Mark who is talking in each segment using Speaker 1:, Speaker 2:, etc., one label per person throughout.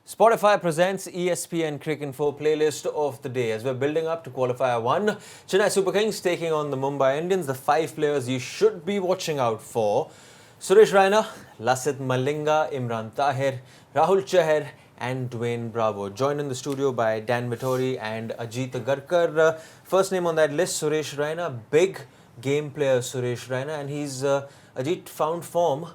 Speaker 1: Spotify presents ESPN Cricinfo playlist of the day. As we're building up to Qualifier 1, Chennai Super Kings taking on the Mumbai Indians. The 5 players you should be watching out for: Suresh Raina, Lasith Malinga, Imran Tahir, Rahul Chahar and Dwayne Bravo. Joined in the studio by Dan Vettori and Ajit Agarkar. First name on that list, Suresh Raina. Big game player Suresh Raina, and he's Ajit found form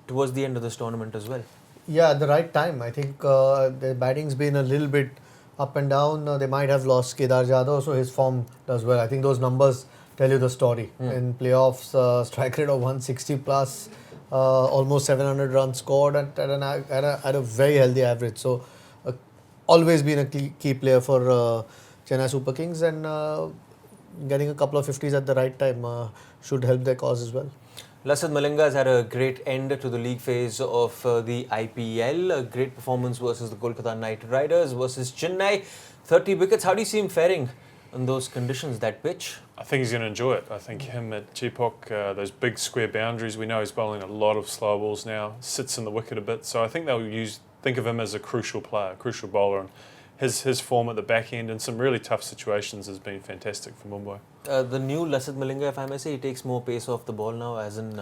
Speaker 1: towards the end of this tournament as well.
Speaker 2: Yeah, at the right time. I think their batting's been a little bit up and down. They might have lost Kedar Jadhav, so his form does well. I think those numbers tell you the story. In playoffs, strike rate of 160 plus, almost 700 runs scored at a very healthy average. So, always been a key player for Chennai Super Kings, and getting a couple of 50s at the right time should help their cause as well.
Speaker 1: Lasith Malinga has had a great end to the league phase of the IPL. A great performance versus the Kolkata Knight Riders versus Chennai. 30 wickets. How do you see him faring in those conditions, that pitch?
Speaker 3: I think he's going to enjoy it. I think him at Chepauk, those big square boundaries, we know he's bowling a lot of slow balls now, sits in the wicket a bit. So I think they'll think of him as a crucial player, a crucial bowler. And his form at the back end in some really tough situations has been fantastic for Mumbai.
Speaker 1: The new Lasith Malinga, if I may say, he takes more pace off the ball now, as in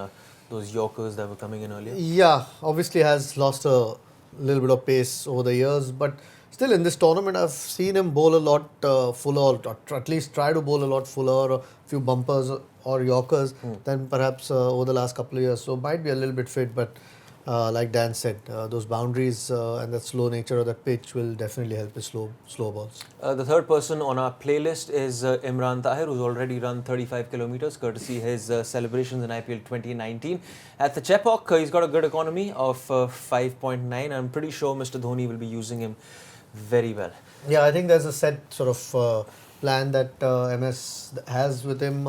Speaker 1: those Yorkers that were coming in earlier.
Speaker 2: Yeah, obviously has lost a little bit of pace over the years, but still in this tournament I've seen him bowl a lot fuller, or at least try to bowl a lot fuller, a few bumpers or Yorkers than perhaps over the last couple of years. So might be a little bit fit, but like Dan said, those boundaries and the slow nature of that pitch will definitely help his slow balls.
Speaker 1: The third person on our playlist is Imran Tahir, who's already run 35 kilometers, courtesy his celebrations in IPL 2019. At the Chepauk, he's got a good economy of 5.9. I'm pretty sure Mr. Dhoni will be using him very well.
Speaker 2: Yeah, I think there's a set sort of plan that MS has with him,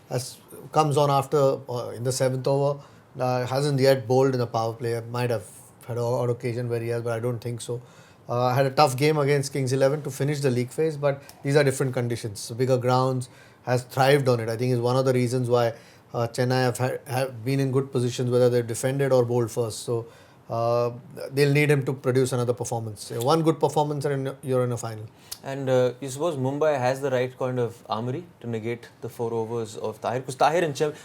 Speaker 2: as comes on after in the 7th over. Hasn't yet bowled in a power play. Might have had an odd occasion where he has, but I don't think so. Had a tough game against Kings 11 to finish the league phase, but these are different conditions. So bigger grounds, has thrived on it. I think is one of the reasons why Chennai have been in good positions, whether they've defended or bowled first. So they'll need him to produce another performance. One good performance and you're in a final.
Speaker 1: And you suppose Mumbai has the right kind of armoury to negate the 4 overs of Tahir? Because Tahir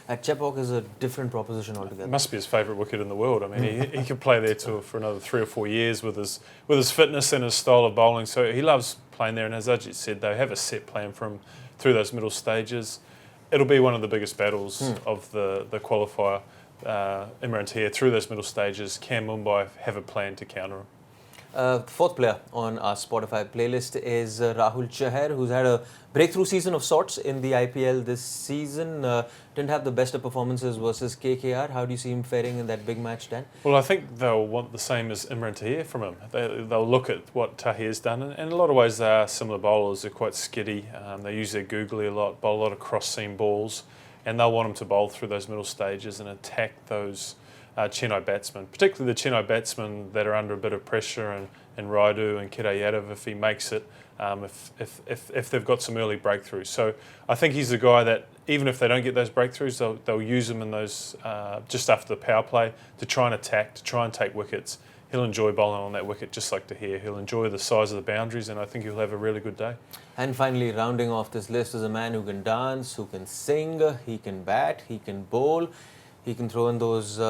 Speaker 1: at Chepauk is a different proposition altogether.
Speaker 3: It must be his favourite wicket in the world. I mean, he could play there for another 3 or 4 years with his fitness and his style of bowling. So he loves playing there. And as Ajit said, they have a set plan for him through those middle stages. It'll be one of the biggest battles of the qualifier. Imran Tahir through those middle stages. Can Mumbai have a plan to counter him?
Speaker 1: Fourth player on our Spotify playlist is Rahul Chahar, who's had a breakthrough season of sorts in the IPL this season. Didn't have the best of performances versus KKR. How do you see him faring in that big match, Dan?
Speaker 3: Well, I think they'll want the same as Imran Tahir from him. They'll look at what Tahir's done, and in a lot of ways they are similar bowlers. They're quite skiddy. They use their googly a lot, bowl a lot of cross-seam balls, and they'll want him to bowl through those middle stages and attack those Chennai batsmen, particularly the Chennai batsmen that are under a bit of pressure, and Raidu and Kedar Jadhav if he makes it, if they've got some early breakthroughs. So I think he's the guy that even if they don't get those breakthroughs, they'll use him in those just after the power play to try and attack, to try and take wickets. He'll enjoy bowling on that wicket just like Tahir. He'll enjoy the size of the boundaries, and I think he'll have a really good day.
Speaker 1: And finally, rounding off this list is a man who can dance, who can sing, he can bat, he can bowl. He can throw in those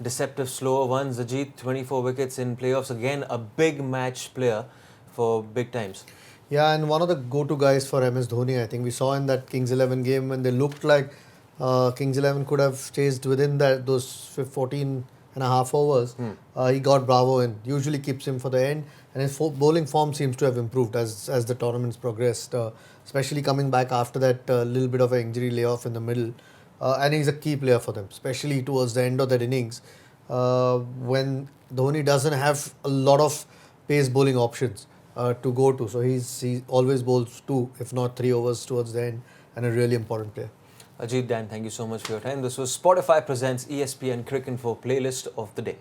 Speaker 1: deceptive slower ones. Ajit, 24 wickets in playoffs. Again, a big match player for big times.
Speaker 2: Yeah, and one of the go-to guys for MS Dhoni. I think we saw in that Kings 11 game when they looked like Kings 11 could have chased within those 14 and a half overs. He got Bravo in. Usually keeps him for the end. And his bowling form seems to have improved as the tournament's progressed. Especially coming back after that little bit of an injury layoff in the middle. And he's a key player for them, especially towards the end of that innings when Dhoni doesn't have a lot of pace bowling options to go to. So he always bowls 2, if not 3 overs towards the end, and a really important player.
Speaker 1: Ajit, Dan, thank you so much for your time. This was Spotify Presents ESPN Cricinfo playlist of the day.